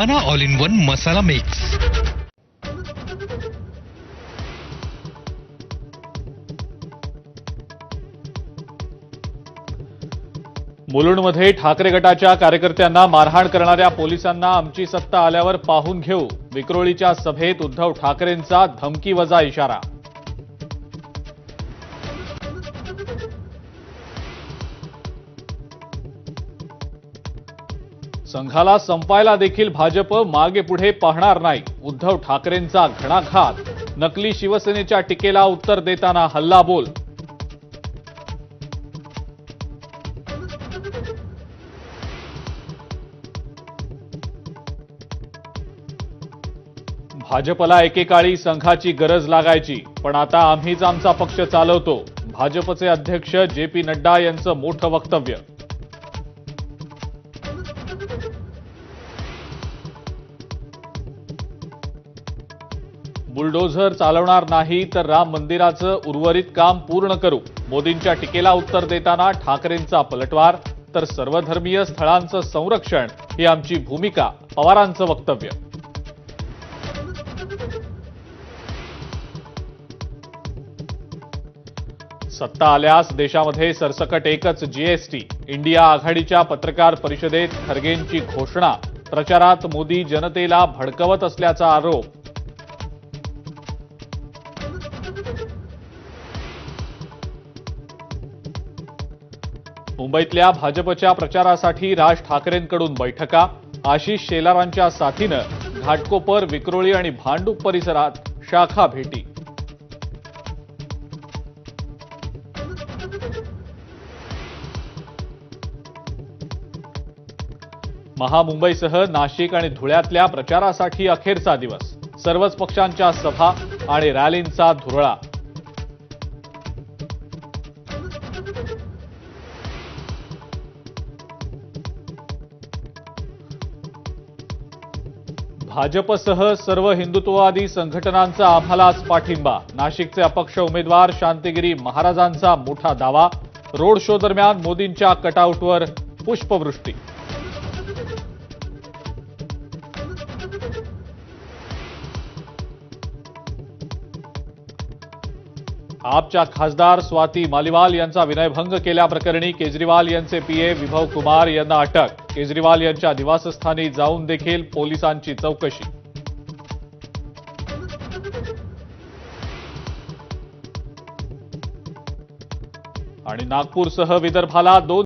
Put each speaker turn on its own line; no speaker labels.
अना all in one masala mix.
मुलुंडमध्ये ठाकरे गटाच्या कार्यकर्त्यांना मारहाण करणाऱ्या पोलिसांना आमची सत्ता आल्यावर पाहून घेऊ। विक्रोळीच्या सभेत उद्धव ठाकरेंचा धमकीवजा इशारा। संघाला संपायला देखील भाजप मागे पुढे पाहणार नाही। उद्धव ठाकरेंचा घणाघात। नकली शिवसेनेच्या टीकेला उत्तर देताना हल्लाबोल। भाजपला एकेकाळी संघाची गरज लागायची, पण आता आम्हीच आमचा पक्ष चालवतो। भाजपचे अध्यक्ष जे.पी. नड्डा यांचं मोठं वक्तव्य। बुलडोझर चालवणार नाही तर राम मंदिराचं उर्वरित काम पूर्ण करू। मोदींच्या टीकेला उत्तर देताना ठाकरेंचा पलटवार। तर सर्वधर्मीय स्थळांचं संरक्षण ही आमची भूमिका, पवारांचं वक्तव्य। सत्ता आल्यास देशामध्ये सरसकट एकच जीएसटी। इंडिया आघाडीच्या पत्रकार परिषदेत खरगेंची घोषणा। प्रचारात मोदी जनतेला भडकवत असल्याचा आरोप। मुंबईतल्या भाजपच्या प्रचारासाठी राज ठाकरेंकडून बैठका। आशिष शेलारांच्या साथीनं घाटकोपर, विक्रोळी आणि भांडूप परिसरात शाखा भेटी। महामुंबईसह नाशिक आणि धुळ्यातल्या प्रचारासाठी अखेरचा दिवस। सर्वच पक्षांच्या सभा आणि रॅलींचा धुरळा। भाजपसह सर्व हिंदुत्ववादी संघटनांचा आम्हालाच पाठिंबा। नाशिकचे अपक्ष उमेदवार शांतिगिरी महाराजांचा मोठा दावा। रोड शो दरम्यान मोदींच्या कटआउटवर पुष्पवृष्टी। आपच्या खासदार स्वाती मालिवाल यांचा विनयभंग केल्याप्रकरणी केजरीवाल यांचे पीए विभव कुमार यांना अटक। केजरीवाल यांच्या निवासस्थानी जाऊन देखील पोलिसांची चौकशी। आणि नागपूरसह विदर्भाला 2